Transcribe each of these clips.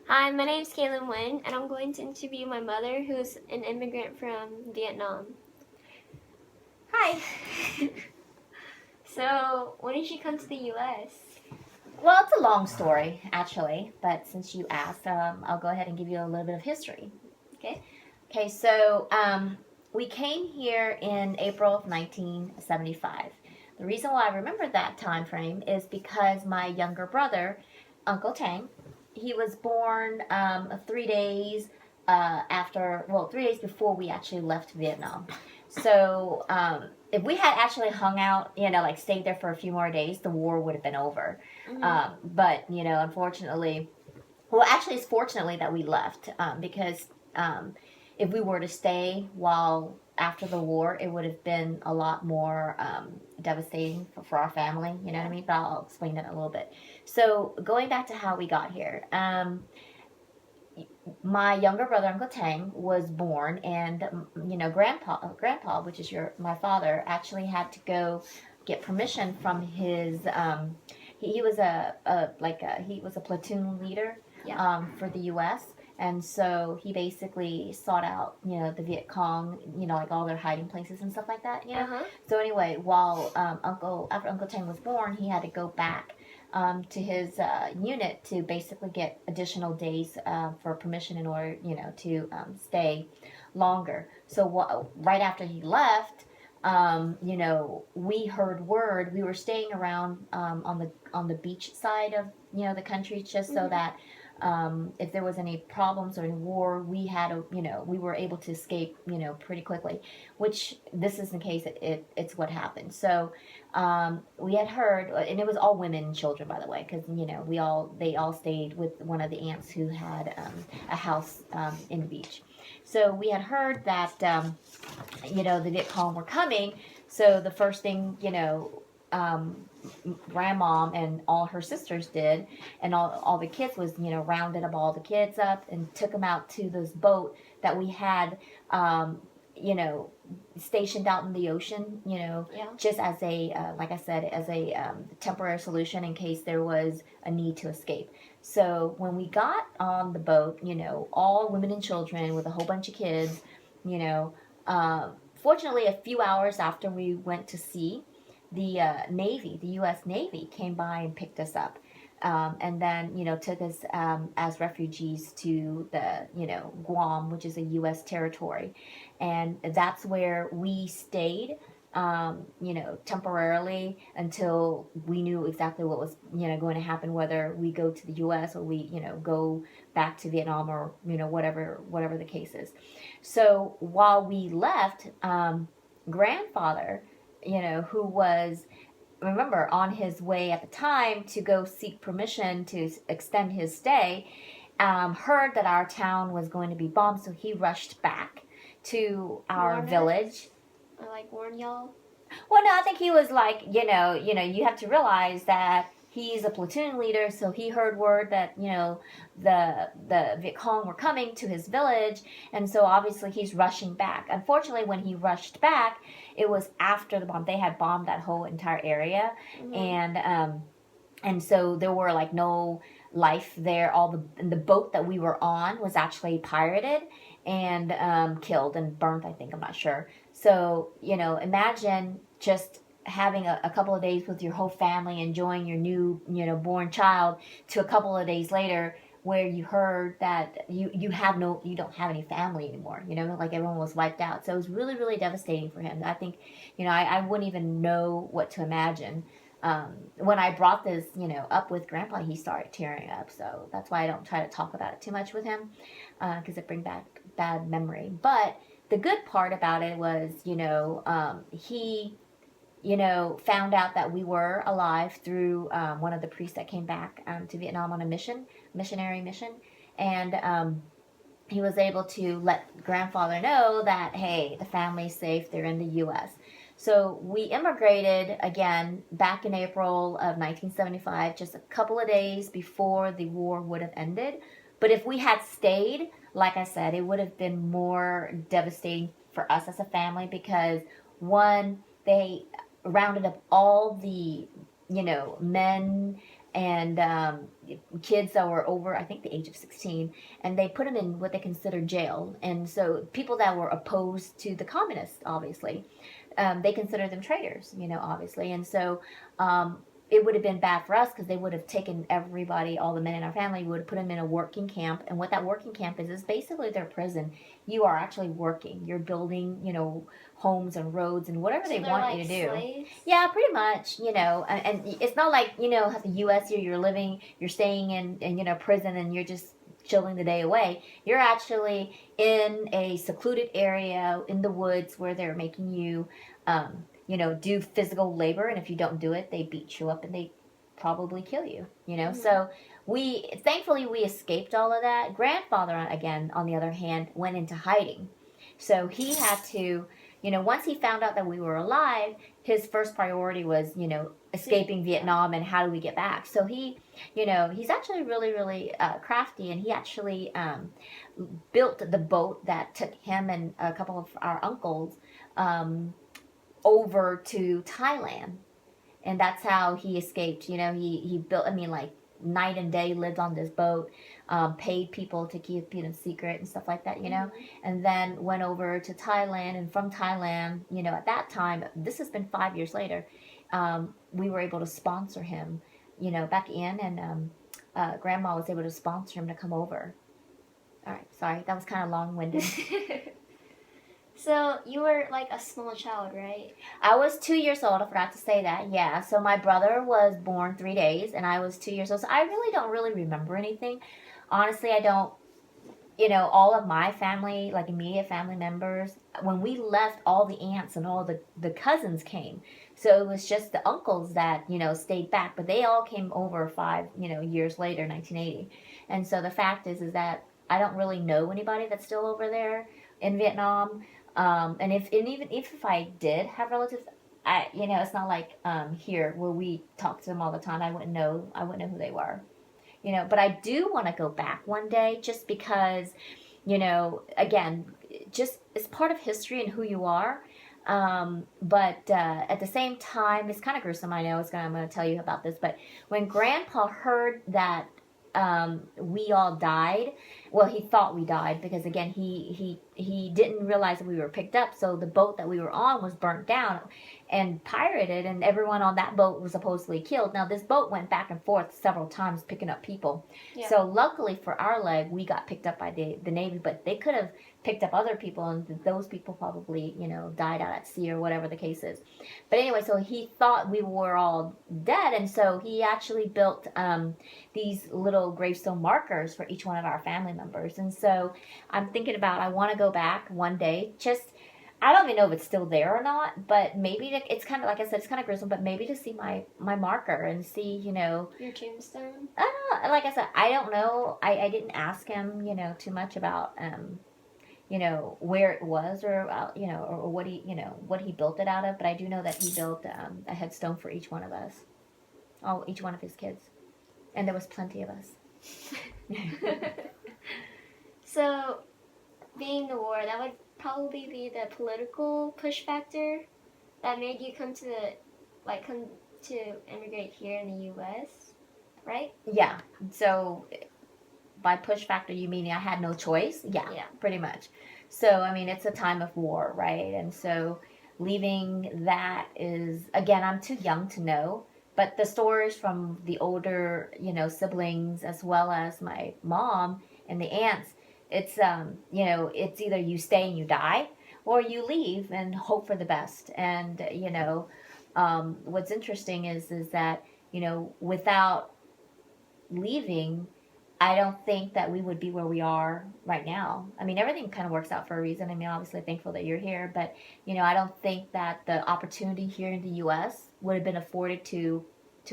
Hi, my name is Kaylin Nguyen, and I'm going to interview my mother, who's an immigrant from Vietnam. Hi. So, when did she come to the U.S.? Well, it's a long story, actually, but since you asked, I'll go ahead and give you a little bit of history. Okay. Okay, so we came here in April of 1975. The reason why I remember that time frame is because my younger brother, Uncle Tang, he was born 3 days after, well, 3 days before we actually left Vietnam. So if we had actually hung out, like stayed there for a few more days, the war would have been over. But, unfortunately, well, actually, it's fortunately that we left because if we were to stay while after the war, it would have been a lot more devastating for our family. You know what I mean? But I'll explain that in a little bit. So going back to how we got here, my younger brother, Uncle Tang, was born, and Grandpa, which is my father, actually had to go get permission from his. He was he was a platoon leader Yeah. for the U.S. And so he basically sought out, the Viet Cong, like all their hiding places and stuff like that. Uh-huh. So anyway, while after Uncle Tang was born, he had to go back to his unit to basically get additional days for permission in order, to stay longer. So right after he left, we heard word. We were staying around on the beach side of the country, just so that if there was any problems or any war, we were able to escape, pretty quickly. Which this is the case. It's what happened. So we had heard, and it was all women and children, by the way, because they all stayed with one of the aunts who had a house in the beach. So we had heard that the Viet Cong were coming. So the first thing grandmom and all her sisters did, and all the kids was rounded up all the kids up and took them out to this boat that we had you know stationed out in the ocean, Yeah. just as a like I said, as a temporary solution in case there was a need to escape. So when we got on the boat, all women and children with a whole bunch of kids, you know fortunately, a few hours after we went to sea, the Navy, the U.S. Navy, came by and picked us up, and then took us as refugees to the Guam, which is a U.S. territory, and that's where we stayed. Temporarily until we knew exactly what was going to happen, whether we go to the U.S. or we go back to Vietnam, or whatever the case is. So while we left, grandfather, who was, remember, on his way at the time to go seek permission to extend his stay, heard that our town was going to be bombed, so he rushed back to our Warner? village. I like warn y'all. Well, no, I think he was like, you have to realize that he's a platoon leader, so he heard word that the Viet Cong were coming to his village, and so obviously he's rushing back. Unfortunately, when he rushed back, it was after the bomb. They had bombed that whole entire area, and so there were like no life there. The boat that we were on was actually pirated and killed and burnt. I think, I'm not sure. So imagine just having a couple of days with your whole family, enjoying your new born child, to a couple of days later where you heard that you don't have any family anymore. Like everyone was wiped out. So it was really, really devastating for him. I think I wouldn't even know what to imagine. When I brought this, up with Grandpa, he started tearing up. So that's why I don't try to talk about it too much with him, because it brings back bad memory. But the good part about it was, he, found out that we were alive through one of the priests that came back to Vietnam on a missionary mission, and he was able to let grandfather know that, hey, the family's safe, they're in the U.S. So we immigrated again back in April of 1975, just a couple of days before the war would have ended. But if we had stayed, like I said, it would have been more devastating for us as a family, because one, they rounded up all the men and kids that were over, I think, the age of 16, and they put them in what they consider jail. And so people that were opposed to the communists, obviously, they considered them traitors, obviously. And so it would have been bad for us because they would have taken everybody, all the men in our family, would have put them in a working camp. And what that working camp is basically their prison. You are actually working. You're building, homes and roads and whatever So they they're want like you to do. slaves? Yeah, pretty much, and it's not like, at the U.S. you're staying in prison and you're just chilling the day away. You're actually in a secluded area in the woods where they're making you, do physical labor. And if you don't do it, they beat you up and they probably kill you, Mhm. So thankfully, we escaped all of that. Grandfather, again, on the other hand, went into hiding. So he had to, once he found out that we were alive, his first priority was, escaping Vietnam and how do we get back. So he's actually really, really crafty, and he actually built the boat that took him and a couple of our uncles over to Thailand, and that's how he escaped. He built. I mean, like night and day lived on this boat, paid people to keep secret and stuff like that. And then went over to Thailand, and from Thailand, at that time, this has been 5 years later, we were able to sponsor him, back in, and Grandma was able to sponsor him to come over. All right, sorry, that was kind of long winded. So you were like a small child, right? I was 2 years old. I forgot to say that. Yeah. So my brother was born 3 days, and I was 2 years old. So I really don't really remember anything. Honestly, I don't. All of my family, like immediate family members, when we left, all the aunts and all the cousins came. So it was just the uncles that, stayed back, but they all came over 5 years later, 1980. And so the fact is that I don't really know anybody that's still over there in Vietnam. Even if I did have relatives, it's not like here where we talk to them all the time. I wouldn't know who they were. But I do want to go back one day just because, again, just it's part of history and who you are. But at the same time, it's kind of gruesome. I know I'm going to tell you about this, but when Grandpa heard that we all died, well, he thought we died because again, he didn't realize that we were picked up. So the boat that we were on was burnt down and pirated, and everyone on that boat was supposedly killed. Now this boat went back and forth several times picking up people. Yeah. So luckily for our leg, we got picked up by the Navy, but they could have picked up other people, and those people probably died out at sea or whatever the case is. But anyway, so he thought we were all dead, and so he actually built these little gravestone markers for each one of our family members. And so I'm thinking about, I want to go back one day. Just, I don't even know if it's still there or not, but maybe it's kind of, like I said, it's kind of gruesome, but maybe to see my marker and see, your tombstone. Like I said, I don't know. I didn't ask him, too much about where it was, or or what he built it out of. But I do know that he built a headstone for each one of us, each one of his kids, and there was plenty of us. So, being the war, that would probably be the political push factor that made you come to immigrate here in the U.S., right? Yeah. So by push factor, you mean I had no choice? Yeah. Pretty much. So I mean, it's a time of war, right? And so leaving that is, again, I'm too young to know. But the stories from the older, siblings, as well as my mom and the aunts, it's it's either you stay and you die, or you leave and hope for the best. And what's interesting is that without leaving, I don't think that we would be where we are right now. I mean, everything kind of works out for a reason. I mean, obviously thankful that you're here, but I don't think that the opportunity here in the U.S. would have been afforded to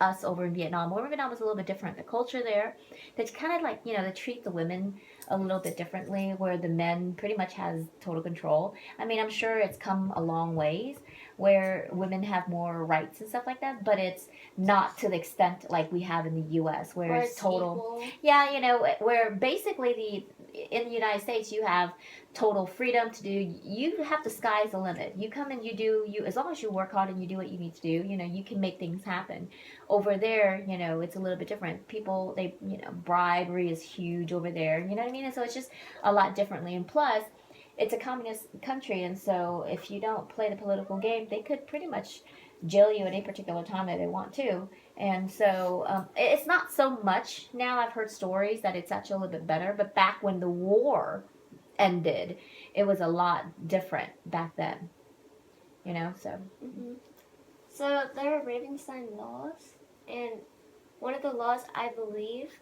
us over in Vietnam. Over in Vietnam was a little bit different. The culture there, that's kind of like, they treat the women a little bit differently, where the men pretty much has total control. I mean, I'm sure it's come a long ways where women have more rights and stuff like that, but it's not to the extent like we have in the U.S. where it's total. Equal. Yeah, where basically in the United States, you have total freedom to do. You have the sky's the limit. You come and you as long as you work hard and you do what you need to do. You can make things happen. Over there, it's a little bit different. People, bribery is huge over there. You know what I mean? And so it's just a lot differently. And plus, it's a communist country, and so if you don't play the political game, they could pretty much jail you at any particular time that they want to. And so it's not so much now. I've heard stories that it's actually a little bit better, but back when the war ended, it was a lot different back then. So. Mm-hmm. So there are Ravenstein laws, and one of the laws I believe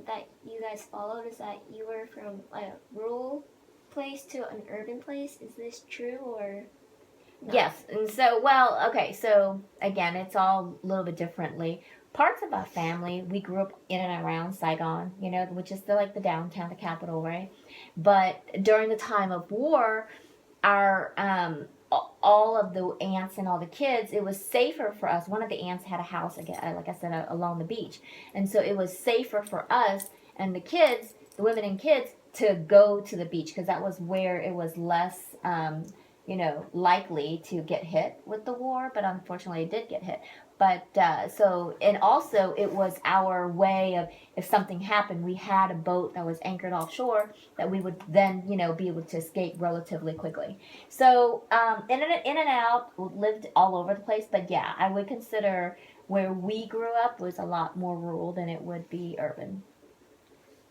that you guys followed is that you were from a rural place to an urban place. Is this true or? No? Yes, and so okay. So again, it's all a little bit differently. Parts of our family, we grew up in and around Saigon, which is the downtown, the capital, right? But during the time of war, our all of the aunts and all the kids, it was safer for us. One of the aunts had a house, again, like I said, along the beach, and so it was safer for us and the kids, the women and kids, to go to the beach because that was where it was less. Likely to get hit with the war, but unfortunately it did get hit. But and also it was our way of, if something happened, we had a boat that was anchored offshore that we would then, be able to escape relatively quickly. So in and out, lived all over the place. But yeah, I would consider where we grew up was a lot more rural than it would be urban.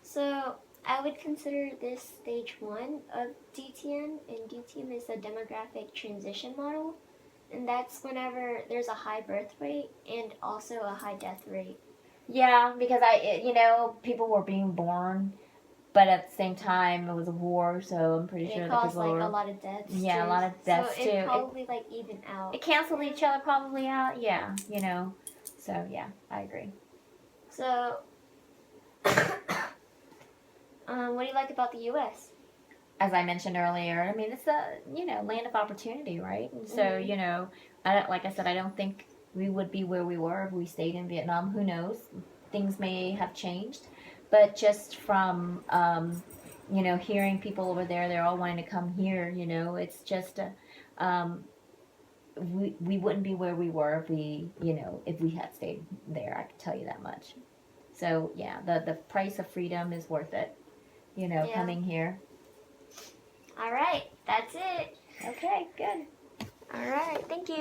So I would consider this stage 1 of DTM, and DTM is a demographic transition model, and that's whenever there's a high birth rate and also a high death rate. Yeah, because people were being born, but at the same time it was a war, so I'm pretty sure it that caused people were. A lot of deaths. Yeah, too. a lot of deaths so too. It probably even out. It canceled each other probably out. Yeah, So yeah, I agree. So. What do you like about the U.S.? As I mentioned earlier, I mean, it's a, land of opportunity, right? And so, like I said, I don't think we would be where we were if we stayed in Vietnam. Who knows? Things may have changed. But just from, hearing people over there, they're all wanting to come here, it's just, we wouldn't be where we were if we had stayed there. I can tell you that much. So, yeah, the price of freedom is worth it. Coming here. All right, that's it. Okay, good. All right, thank you.